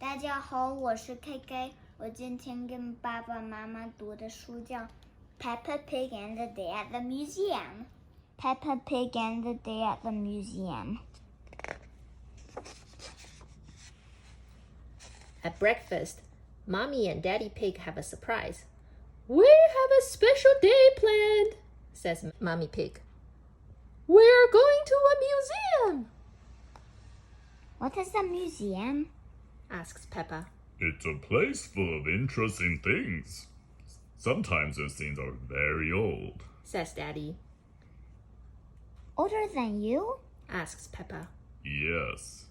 大家好，我是 KK。我今天跟爸爸妈妈读的书叫《Peppa Pig and the Day at the Museum》。Peppa Pig and the Day at the Museum. At breakfast, Mommy and Daddy Pig have a surprise. We have a special day planned, says Mommy Pig. We're going to a museum. What is a museum? Asks Peppa. It's a place full of interesting things. Sometimes those things are very old, Says Daddy. Older than you? Asks Peppa. Yes,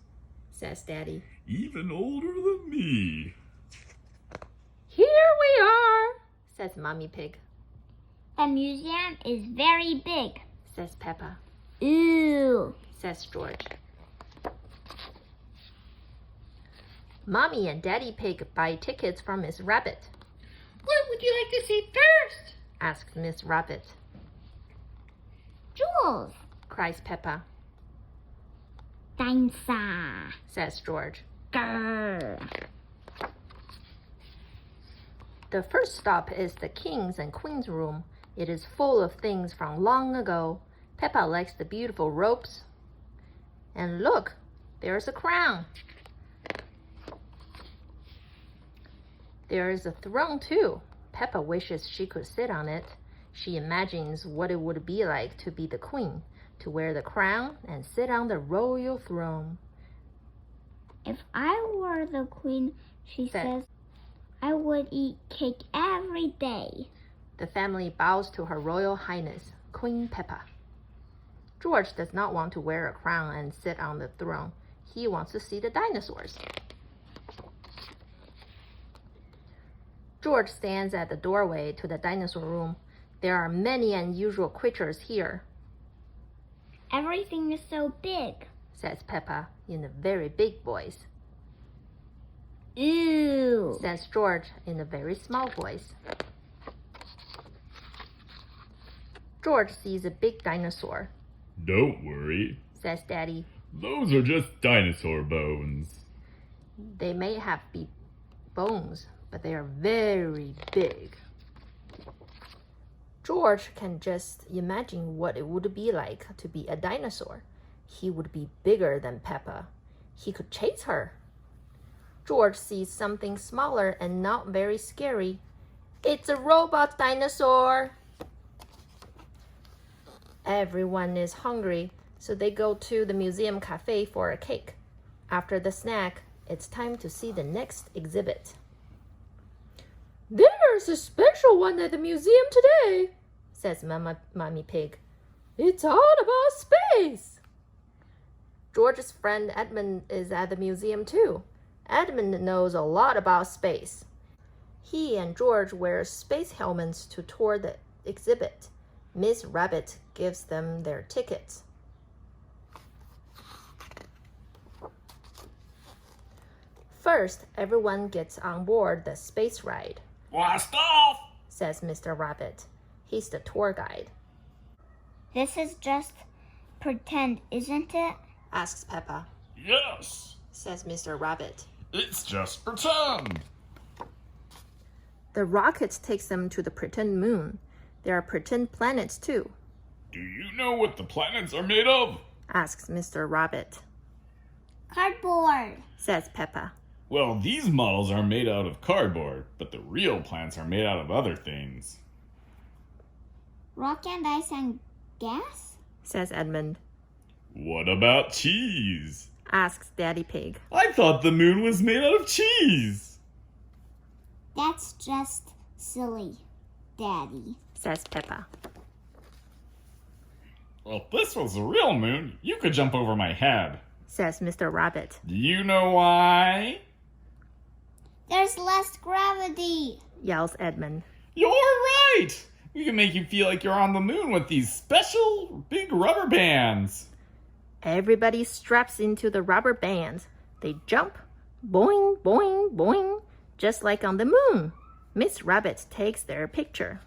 Says Daddy. even older than me. Here we are, says Mommy Pig. The museum is very big. Says Peppa. Ooh. Says George. Mommy and Daddy Pig buy tickets from Miss Rabbit. What would you like to see first? Asks Miss Rabbit. Jules. Cries Peppa. Dinosaur. Says George. Grrr. The first stop is the King's and Queen's room. It is full of things from long ago. Peppa likes the beautiful ropes. And look, there's a crown. There is a throne too. Peppa wishes she could sit on it. She imagines what it would be like to be the queen, to wear the crown and sit on the royal throne. If I were the queen, she says, I would eat cake every day. The family bows to Her Royal Highness, Queen Peppa. George does not want to wear a crown and sit on the throne. He wants to see the dinosaurs. George stands at the doorway to the dinosaur room. There are many unusual creatures here, Everything is so big. says Peppa in a very big voice. Ooh. Says George in a very small voice. George sees a big dinosaur, Don't worry, says Daddy. those are just dinosaur bones. They may have be bones, but they are very big. George can just imagine what it would be like to be a dinosaur. He would be bigger than Peppa. He could chase her. George sees something smaller and not very scary. It's a robot dinosaur. Everyone is hungry, so they go to the museum cafe for a cake. After the snack, it's time to see the next exhibit. There's a special one at the museum today, says Mommy Pig. It's all about space. George's friend Edmund is at the museum too. Edmund knows a lot about space. He and George wear space helmets to tour the exhibit. Miss Rabbit gives them their tickets. First, everyone gets on board the space ride. Blast off! Says Mr. Rabbit. He's the tour guide. This is just pretend, isn't it? Asks Peppa. Yes, Says Mr. Rabbit. it's just pretend. The rocket takes them to the pretend moon. There are pretend planets too. Do you know what the planets are made of? Asks Mr. Rabbit. Cardboard. Says Peppa. Well, these models are made out of cardboard, but the real plants are made out of other things. Rock and ice and gas? Says Edmund. What about cheese? Asks Daddy Pig. I thought the moon was made out of cheese. That's just silly, Daddy. Says Peppa. Well, if this was a real moon, you could jump over my head. Says Mr. Rabbit. Do you know why? There's less gravity. Yells Edmund. You're right! We can make you feel like you're on the moon with these special big rubber bands. Everybody straps into the rubber bands. They jump. Boing, boing, boing. Just like on the moon. Miss Rabbit takes their picture.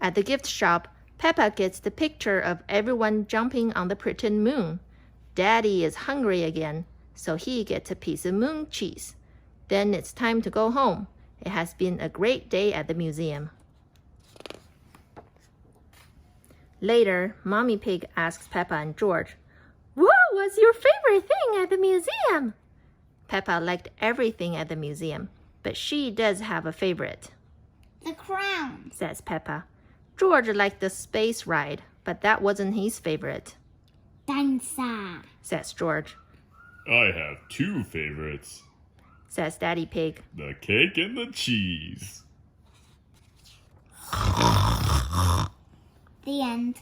At the gift shop, Peppa gets the picture of everyone jumping on the pretend moon. Daddy is hungry again. so he gets a piece of moon cheese. Then it's time to go home. It has been a great day at the museum. Later, Mommy Pig asks Peppa and George, "What was your favorite thing at the museum?" Peppa liked everything at the museum, but she does have a favorite. The crown, says Peppa. George liked the space ride, but that wasn't his favorite. Dinosaur, says George. I have two favorites. Says Daddy Pig. The cake and the cheese. The end.